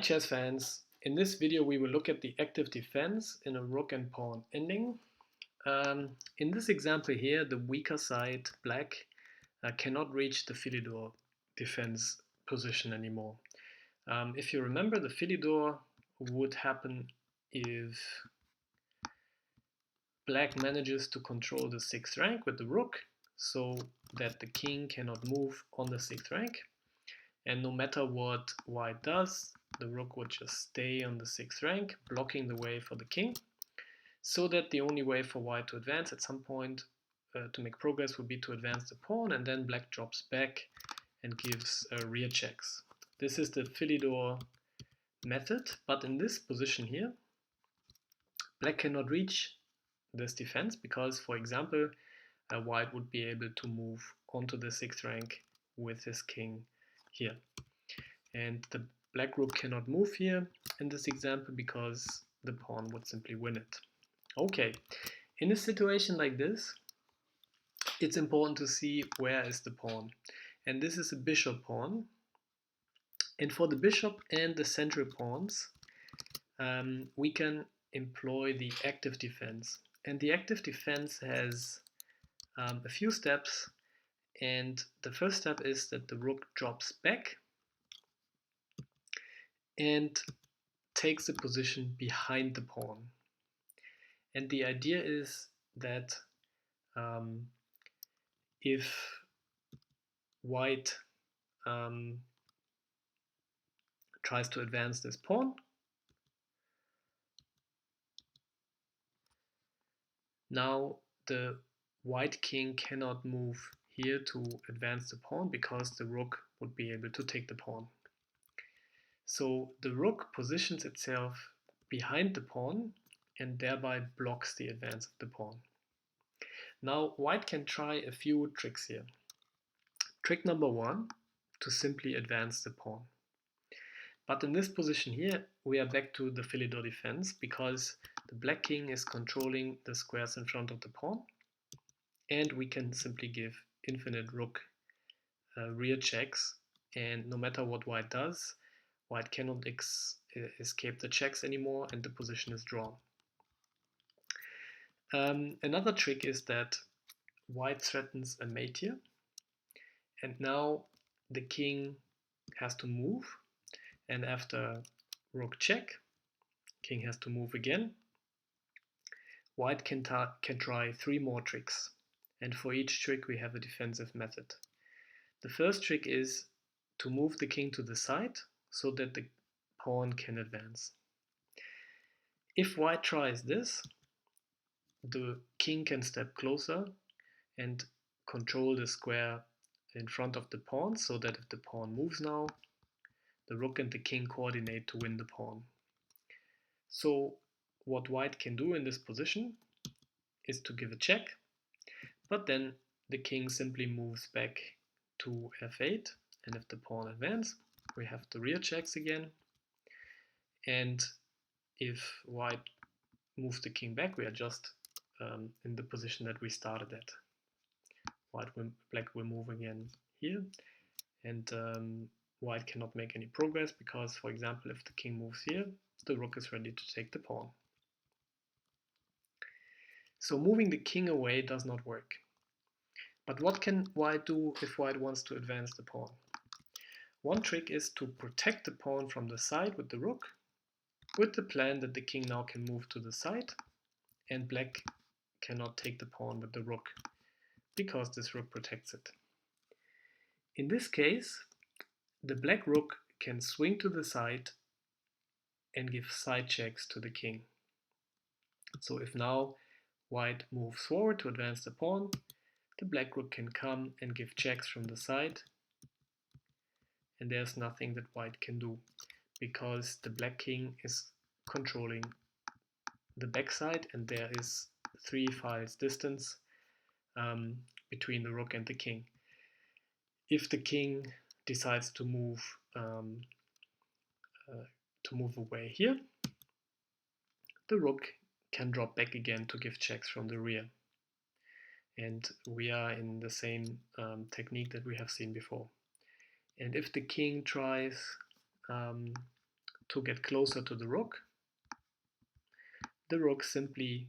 Chess fans, in this video we will look at the active defense in a rook and pawn ending. In this example here, the weaker side, black, cannot reach the Philidor defense position anymore. If you remember, the Philidor would happen if black manages to control the 6th rank with the rook, so that the king cannot move on the 6th rank. And no matter what white does, the rook would just stay on the 6th rank, blocking the way for the king, so that the only way for white to advance at some point to make progress would be to advance the pawn, and then black drops back and gives rear checks. This is the Philidor method, but in this position here, black cannot reach this defense because, for example, white would be able to move onto the 6th rank with his king here. And the black rook cannot move here in this example because the pawn would simply win it. Okay, in a situation like this, it's important to see where is the pawn. And this is a bishop pawn. And for the bishop and the central pawns, we can employ the active defense. And the active defense has a few steps. And the first step is that the rook drops back and takes a position behind the pawn. And the idea is that if white tries to advance this pawn, now the white king cannot move here to advance the pawn because the rook would be able to take the pawn. So the rook positions itself behind the pawn and thereby blocks the advance of the pawn. Now white can try a few tricks here. Trick number one, to simply advance the pawn. But in this position here, we are back to the Philidor defense because the black king is controlling the squares in front of the pawn, and we can simply give infinite rook rear checks, and no matter what white does, white cannot escape the checks anymore, and the position is drawn. Another trick is that white threatens a mate here, and now the king has to move, and after rook check, king has to move again. White can try 3 more tricks, and for each trick we have a defensive method. The first trick is to move the king to the side so that the pawn can advance. If white tries this, the king can step closer and control the square in front of the pawn, so that if the pawn moves now, the rook and the king coordinate to win the pawn. So what white can do in this position is to give a check, but then the king simply moves back to f8, and if the pawn advances, we have the rear checks again, and if white moves the king back, we are just in the position that we started at. Black will move again here, and white cannot make any progress because, for example, if the king moves here, the rook is ready to take the pawn. So moving the king away does not work. But what can white do if white wants to advance the pawn? One trick is to protect the pawn from the side with the rook, with the plan that the king now can move to the side, and black cannot take the pawn with the rook, because this rook protects it. In this case, the black rook can swing to the side and give side checks to the king. So if now white moves forward to advance the pawn, the black rook can come and give checks from the side, and there's nothing that white can do because the black king is controlling the backside, and there is 3 files distance between the rook and the king. If the king decides to move away here, the rook can drop back again to give checks from the rear. And we are in the same technique that we have seen before. And if the king tries to get closer to the rook, the rook simply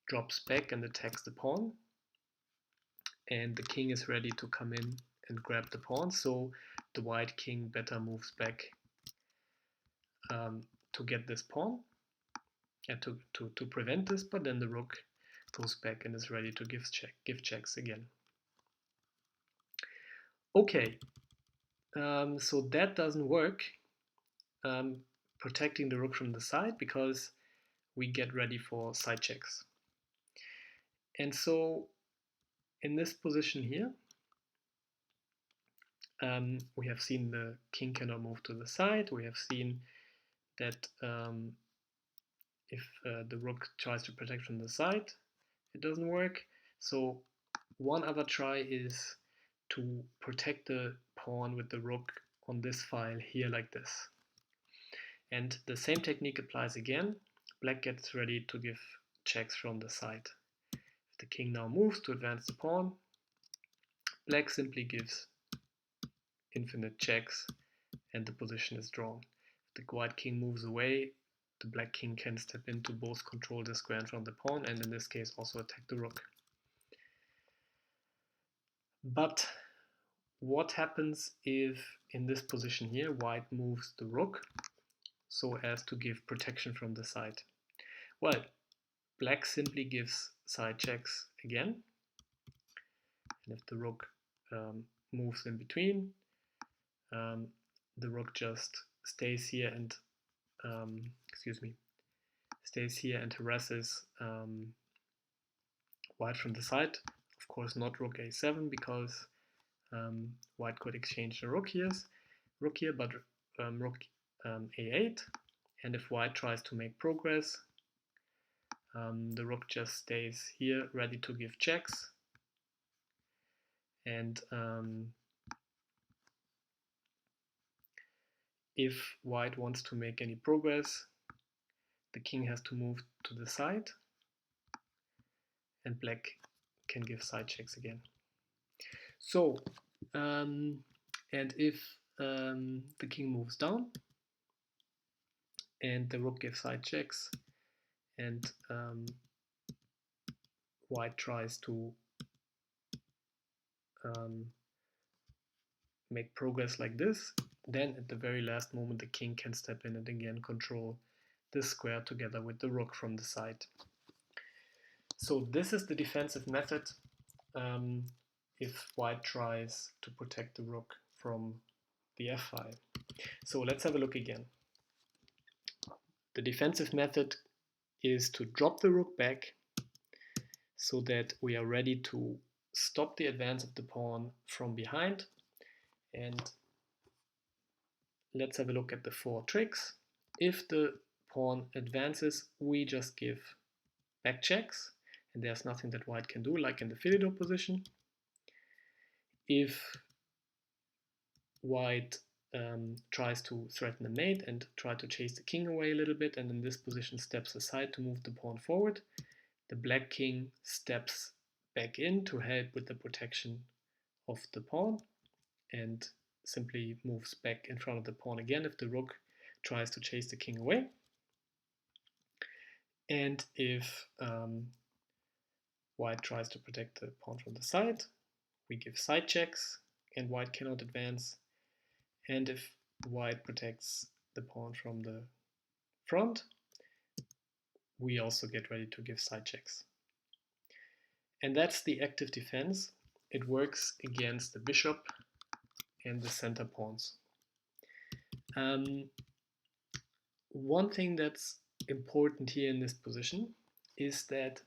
drops back and attacks the pawn, and the king is ready to come in and grab the pawn, so the white king better moves back to get this pawn and to prevent this, but then the rook goes back and is ready to give checks again. Okay, so that doesn't work, protecting the rook from the side, because we get ready for side checks. And so in this position here, we have seen the king cannot move to the side. We have seen that if the rook tries to protect from the side, it doesn't work. So one other try is to protect the pawn with the rook on this file here like this. And the same technique applies again. Black gets ready to give checks from the side. If the king now moves to advance the pawn, black simply gives infinite checks and the position is drawn. If the white king moves away, the black king can step in to both control the square in front of the pawn and in this case also attack the rook. But what happens if in this position here white moves the rook so as to give protection from the side? Well, black simply gives side checks again, and if the rook moves in between, the rook just stays here and harasses white from the side. Of course, not rook a7 because white could exchange the rook here, but rook a8. And if white tries to make progress, the rook just stays here ready to give checks. And if white wants to make any progress, the king has to move to the side and black can give side checks again. So, and if the king moves down and the rook gives side checks and white tries to make progress like this, then at the very last moment the king can step in and again control this square together with the rook from the side. So this is the defensive method if white tries to protect the rook from the f-file. So let's have a look again. The defensive method is to drop the rook back so that we are ready to stop the advance of the pawn from behind. And let's have a look at the 4 tricks. If the pawn advances, we just give back checks, and there's nothing that white can do, like in the Philidor position. If white tries to threaten a mate and try to chase the king away a little bit, and in this position steps aside to move the pawn forward, the black king steps back in to help with the protection of the pawn and simply moves back in front of the pawn again if the rook tries to chase the king away. And if white tries to protect the pawn from the side, we give side checks and white cannot advance. And if white protects the pawn from the front, we also get ready to give side checks. And that's the active defense. It works against the bishop and the center pawns. One thing that's important here in this position is that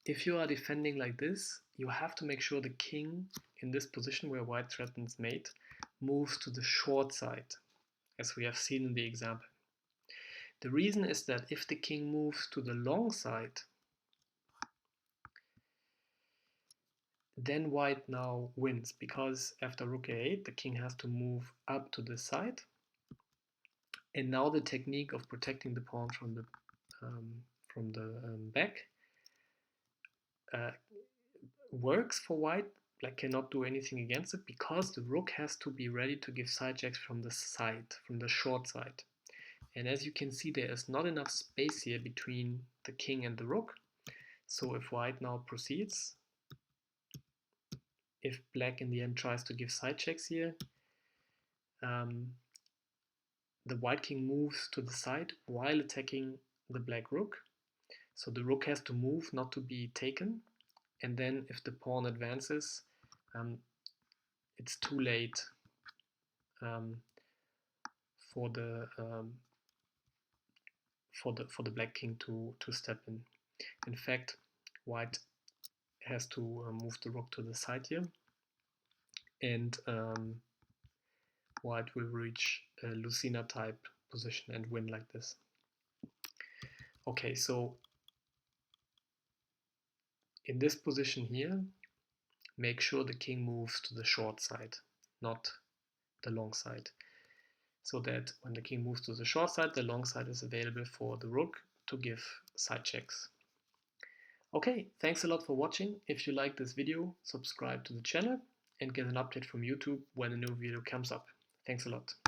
if you are defending like this, you have to make sure the king in this position where white threatens mate moves to the short side, as we have seen in the example. The reason is that if the king moves to the long side, then white now wins, because after rook a8 the king has to move up to this side, and now the technique of protecting the pawn from the back works for white. Black cannot do anything against it because the rook has to be ready to give side checks from the side, from the short side. And as you can see, there is not enough space here between the king and the rook. So if white now proceeds, if black in the end tries to give side checks here, the white king moves to the side while attacking the black rook. So the rook has to move not to be taken. And then if the pawn advances, it's too late for the black king to step in. In fact, white has to move the rook to the side here, and white will reach a Lucina type position and win like this. Okay, so in this position here, make sure the king moves to the short side, not the long side, so that when the king moves to the short side, the long side is available for the rook to give side checks. Okay, thanks a lot for watching. If you like this video, subscribe to the channel and get an update from YouTube when a new video comes up. Thanks a lot.